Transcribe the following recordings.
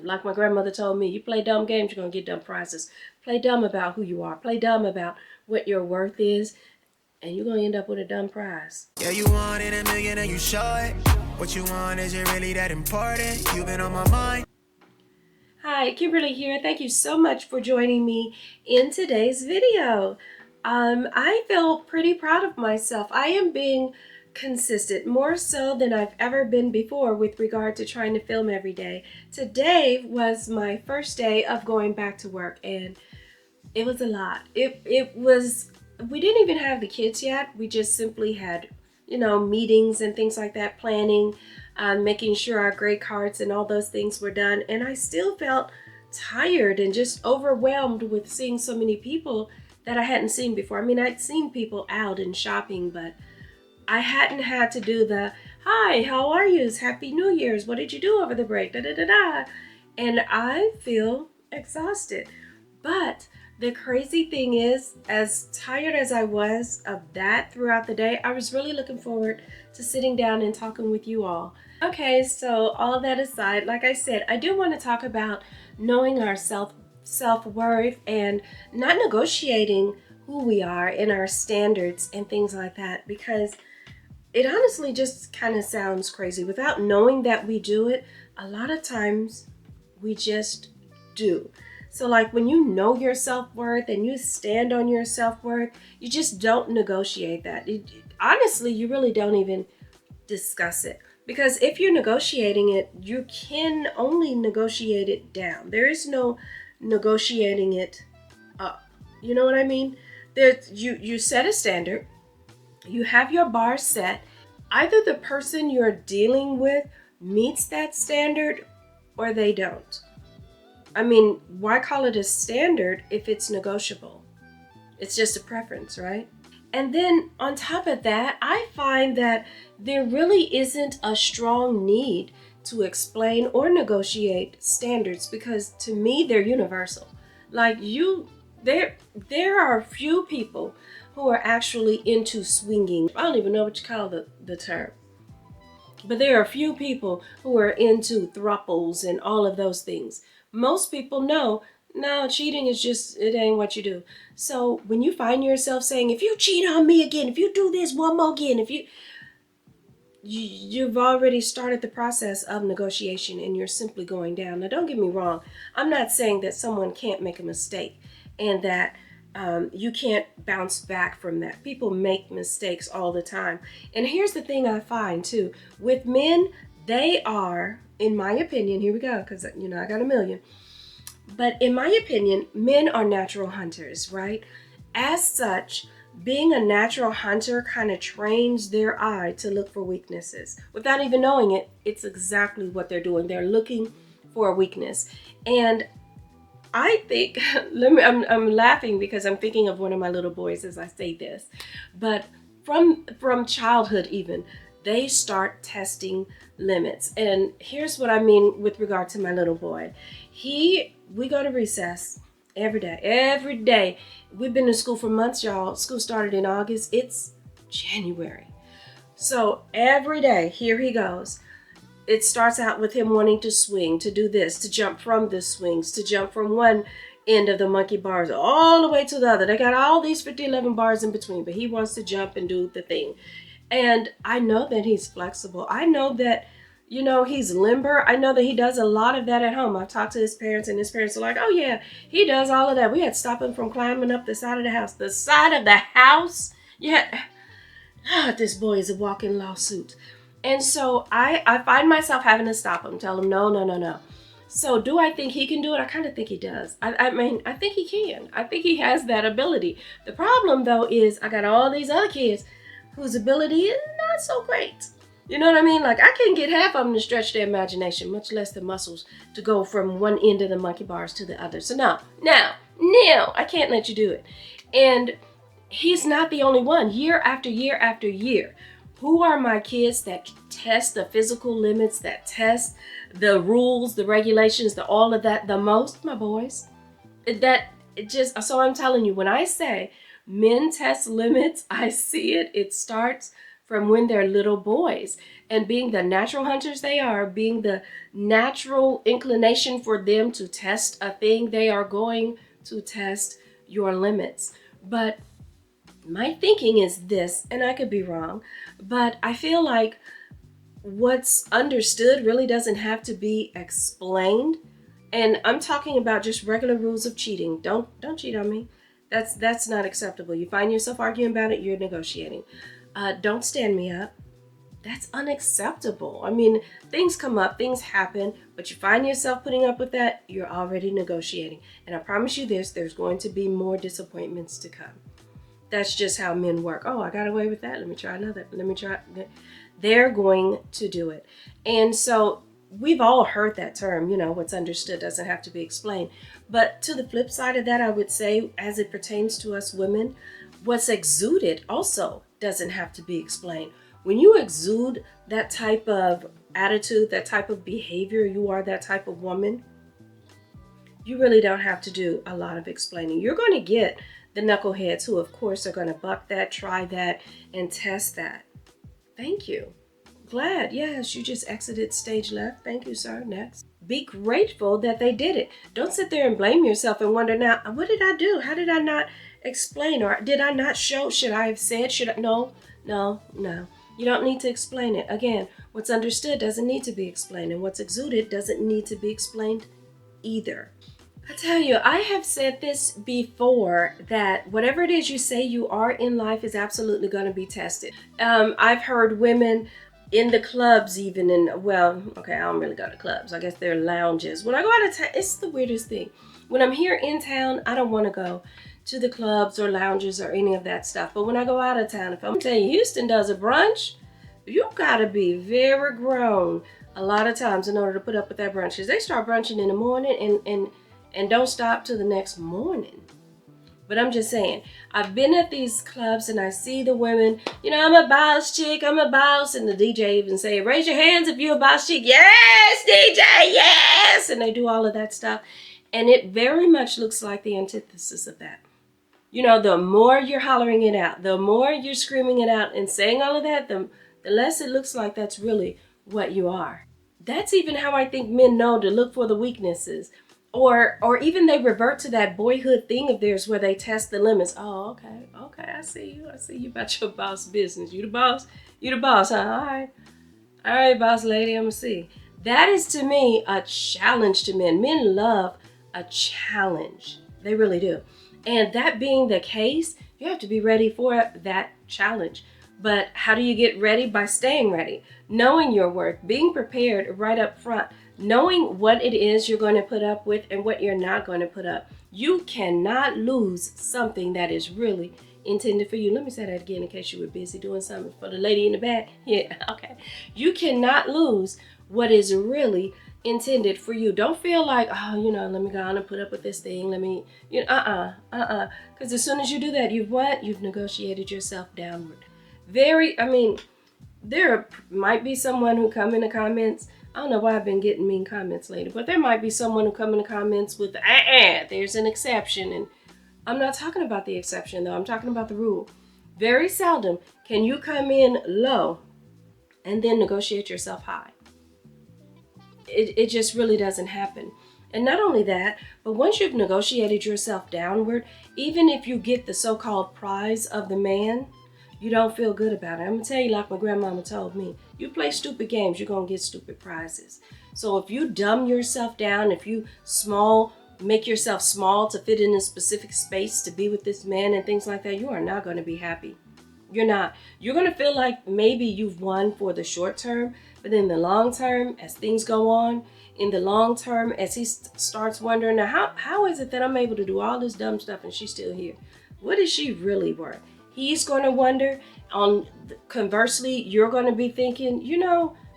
Like my grandmother told me, you play dumb games, you're going to get dumb prizes. Play dumb about who you are. Play dumb about what your worth is, and you're going to end up with a dumb prize. Yeah, you wanted a million and you show it. What you want isn't really that important. You've been on my mind. Hi, Kimberly here. Thank you so much for joining me in today's video. I feel pretty proud of myself. I am being consistent, more so than I've ever been before with regard to trying to film every day. Today was my first day of going back to work, and it was a lot. It was, we didn't even have the kids yet. We just simply had, meetings and things like that, planning, making sure our grade cards and all those things were done. And I still felt tired and just overwhelmed with seeing so many people that I hadn't seen before. I mean, I'd seen people out and shopping, but I hadn't had to do the, hi, how are you? Happy New Year's. What did you do over the break? Da, da, da, da. And I feel exhausted. But the crazy thing is, as tired as I was of that throughout the day, I was really looking forward to sitting down and talking with you all. Okay, so all that aside, like I said, I do want to talk about knowing our self-worth and not negotiating who we are and our standards and things like that, because it honestly just kind of sounds crazy. Without knowing that we do it, a lot of times we just do. So like when you know your self-worth and you stand on your self-worth, you just don't negotiate that. Honestly, you really don't even discuss it. Because if you're negotiating it, you can only negotiate it down. There is no negotiating it up. You know what I mean? You set a standard, you have your bar set. Either the person you're dealing with meets that standard or they don't. I mean, why call it a standard if it's negotiable? It's just a preference, right? And then on top of that, I find that there really isn't a strong need to explain or negotiate standards, because to me, they're universal. Like there are a few people who are actually into swinging. I don't even know what you call the term. But there are a few people who are into thruples and all of those things. Most people know, no, cheating is just, it ain't what you do. So when you find yourself saying, if you cheat on me again, if you do this one more again, you've already started the process of negotiation and you're simply going down. Now, don't get me wrong. I'm not saying that someone can't make a mistake and that you can't bounce back from that. People make mistakes all the time. And here's the thing I find too. With men, they are, in my opinion, here we go, because I got a million. But in my opinion, men are natural hunters, right? As such, being a natural hunter kind of trains their eye to look for weaknesses. Without even knowing it, it's exactly what they're doing. They're looking for a weakness. And I think, I'm laughing because I'm thinking of one of my little boys as I say this. But from childhood even, they start testing limits. And here's what I mean with regard to my little boy. We go to recess every day. We've been in school for months, y'all. School started in August. It's January. So every day, here he goes. It starts out with him wanting to swing, to do this, to jump from the swings, to jump from one end of the monkey bars all the way to the other. They got all these 50-11 bars in between, but he wants to jump and do the thing. And I know that he's flexible. I know that, he's limber. I know that he does a lot of that at home. I've talked to his parents, and his parents are like, oh yeah, he does all of that. We had to stop him from climbing up the side of the house. The side of the house? Yeah. This boy is a walking lawsuit. And so I find myself having to stop him, tell him, no. So do I think he can do it? I kind of think he does. I mean, I think he can. I think he has that ability. The problem, though, is I got all these other kids whose ability is not so great. You know what I mean? Like, I can't get half of them to stretch their imagination, much less the muscles to go from one end of the monkey bars to the other. So no, I can't let you do it. And he's not the only one. Year after year after year. Who are my kids that test the physical limits, that test the rules, the regulations, all of that the most? My boys. So I'm telling you, when I say men test limits, I see it. It starts from when they're little boys. And being the natural hunters they are, being the natural inclination for them to test a thing, they are going to test your limits. But my thinking is this, and I could be wrong, but I feel like what's understood really doesn't have to be explained. And I'm talking about just regular rules of cheating. Don't cheat on me. That's not acceptable. You find yourself arguing about it, you're negotiating. Don't stand me up. That's unacceptable. I mean, things come up, things happen, but you find yourself putting up with that, you're already negotiating. And I promise you this, there's going to be more disappointments to come. That's just how men work. Oh, I got away with that. Let me try another. Let me try. They're going to do it. And so we've all heard that term, what's understood doesn't have to be explained. But to the flip side of that, I would say, as it pertains to us women, what's exuded also doesn't have to be explained. When you exude that type of attitude, that type of behavior, you are that type of woman, you really don't have to do a lot of explaining. You're going to get the knuckleheads who, of course, are going to buck that, try that, and test that. Thank you. Glad. Yes, you just exited stage left. Thank you, sir. Next. Be grateful that they did it. Don't sit there and blame yourself and wonder, now, what did I do? How did I not explain? Or did I not show? Should I have said? No. You don't need to explain it. Again, what's understood doesn't need to be explained, and what's exuded doesn't need to be explained either. I tell you, I have said this before, that whatever it is you say you are in life is absolutely going to be tested. I've heard women in the clubs even, I don't really go to clubs. I guess they're lounges. When I go out of town, it's the weirdest thing. When I'm here in town, I don't want to go to the clubs or lounges or any of that stuff. But when I go out of town, if I'm going to tell you Houston does a brunch, you got to be very grown a lot of times in order to put up with that brunch. Because they start brunching in the morning and don't stop till the next morning. But I'm just saying, I've been at these clubs and I see the women, I'm a boss chick, I'm a boss. And the DJ even say, raise your hands if you're a boss chick. Yes, DJ, yes. And they do all of that stuff. And it very much looks like the antithesis of that. The more you're hollering it out, the more you're screaming it out and saying all of that, the less it looks like that's really what you are. That's even how I think men know to look for the weaknesses. Or even they revert to that boyhood thing of theirs where they test the limits. Oh, okay, I see you about your boss business. You the boss, huh? All right, boss lady, I'm gonna see. That is to me a challenge to men. Men love a challenge. They really do. And that being the case, you have to be ready for that challenge. But how do you get ready? By staying ready, knowing your worth, being prepared right up front, knowing what it is you're going to put up with and what you're not going to put up. You cannot lose something that is really intended for you. Let me say that again in case you were busy doing something for the lady in the back. Yeah, okay. You cannot lose what is really intended for you. Don't feel like, let me go on and put up with this thing. Because as soon as you do that, you've negotiated yourself downward. There might be someone who come in the comments. I don't know why I've been getting mean comments lately, but there might be someone who come in the comments with, there's an exception. And I'm not talking about the exception though. I'm talking about the rule. Very seldom can you come in low and then negotiate yourself high. It just really doesn't happen. And not only that, but once you've negotiated yourself downward, even if you get the so-called prize of the man, you don't feel good about it. I'm going to tell you like my grandmama told me, you play stupid games, you're going to get stupid prizes. So if you dumb yourself down, if you make yourself small to fit in a specific space to be with this man and things like that, you are not going to be happy. You're not. You're going to feel like maybe you've won for the short term, but in the long term, as things go on, in the long term, as he starts wondering, now how is it that I'm able to do all this dumb stuff and she's still here? What is she really worth? He's going to wonder. Conversely, you're going to be thinking,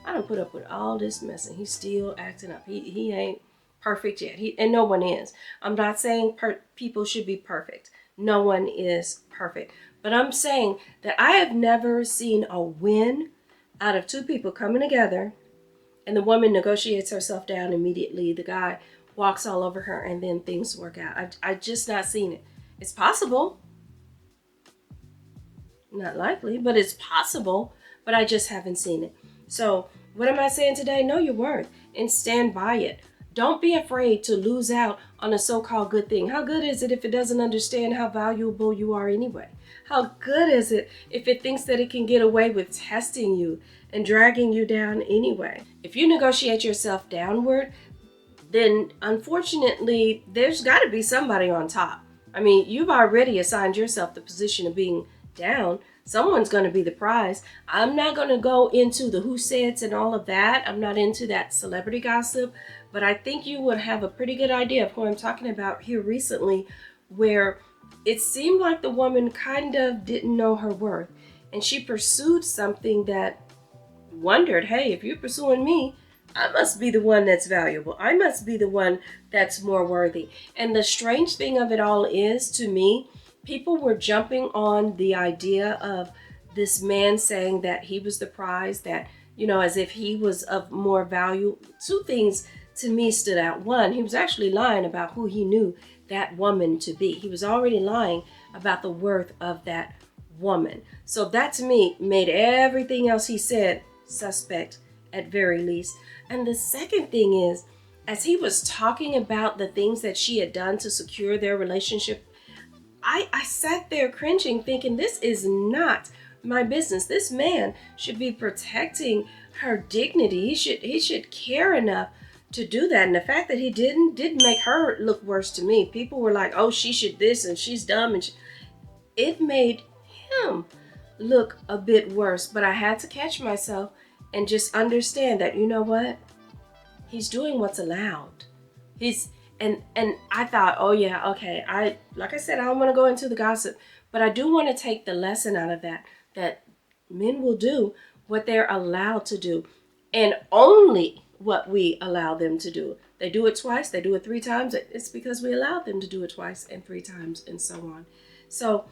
I don't put up with all this mess and he's still acting up. He ain't perfect yet. And no one is. I'm not saying people should be perfect. No one is perfect. But I'm saying that I have never seen a win out of two people coming together and the woman negotiates herself down immediately. The guy walks all over her and then things work out. I just not seen it. It's possible. Not likely, but it's possible. but I just haven't seen it. So what am I saying today? Know your worth and stand by it. Don't be afraid to lose out on a so-called good thing. How good is it if it doesn't understand how valuable you are anyway? How good is it if it thinks that it can get away with testing you and dragging you down anyway? If you negotiate yourself downward, then unfortunately, there's got to be somebody on top. I mean, you've already assigned yourself the position of being down. Someone's going to be the prize. I'm not going to go into the who said's and all of that. I'm not into that celebrity gossip, but I think you would have a pretty good idea of who I'm talking about here recently, where it seemed like the woman kind of didn't know her worth, and she pursued something that wondered, hey, if you're pursuing me, I must be the one that's valuable. I must be the one that's more worthy. And the strange thing of it all is, to me, people were jumping on the idea of this man saying that he was the prize, that, as if he was of more value. Two things to me stood out. One, he was actually lying about who he knew that woman to be. He was already lying about the worth of that woman. So that to me made everything else he said suspect at very least. And the second thing is, as he was talking about the things that she had done to secure their relationship, I sat there cringing, thinking, this is not my business. This man should be protecting her dignity. He should care enough to do that. And the fact that he didn't make her look worse to me. People were like, oh, she should this and she's dumb. And it made him look a bit worse. But I had to catch myself and just understand that, you know what? He's doing what's allowed. And I thought, oh yeah, okay. Like I said, I don't want to go into the gossip, but I do want to take the lesson out of that men will do what they're allowed to do, and only what we allow them to do. They do it twice, they do it 3 times. It's because we allowed them to do it twice and 3 times and so on. So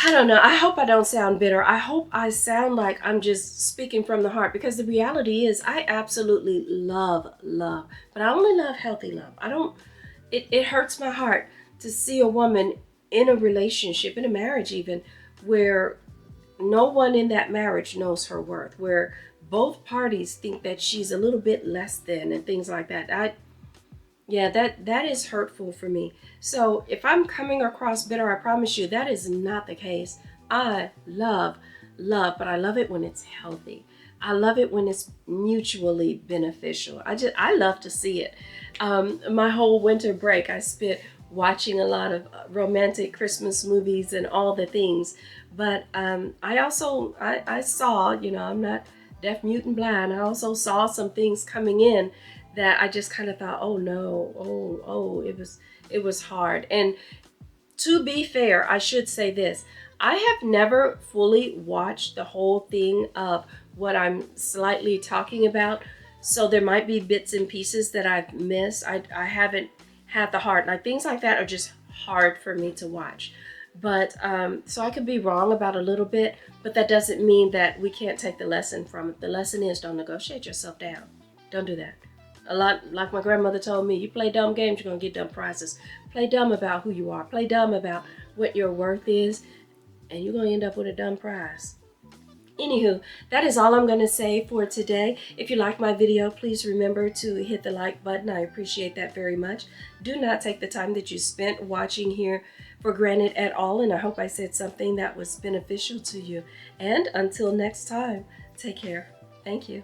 I don't know. I hope I don't sound bitter. I hope I sound like I'm just speaking from the heart, because the reality is I absolutely love love, but I only love healthy love. It hurts my heart to see a woman in a relationship, in a marriage even, where no one in that marriage knows her worth, where both parties think that she's a little bit less than and things like that. Yeah, that is hurtful for me. So if I'm coming across bitter, I promise you that is not the case. I love love, but I love it when it's healthy. I love it when it's mutually beneficial. I love to see it. My whole winter break I spent watching a lot of romantic Christmas movies and all the things. But I also I saw, I'm not deaf, mute, and blind. I also saw some things coming in that I just kind of thought, oh no, it was hard. And to be fair, I should say this. I have never fully watched the whole thing of what I'm slightly talking about. So there might be bits and pieces that I've missed. I haven't had the heart. Like, things like that are just hard for me to watch. But so I could be wrong about a little bit, but that doesn't mean that we can't take the lesson from it. The lesson is, don't negotiate yourself down. Don't do that. A lot, like my grandmother told me, you play dumb games, you're going to get dumb prizes. Play dumb about who you are. Play dumb about what your worth is, and you're going to end up with a dumb prize. Anywho, that is all I'm going to say for today. If you like my video, please remember to hit the like button. I appreciate that very much. Do not take the time that you spent watching here for granted at all, and I hope I said something that was beneficial to you. And until next time, take care. Thank you.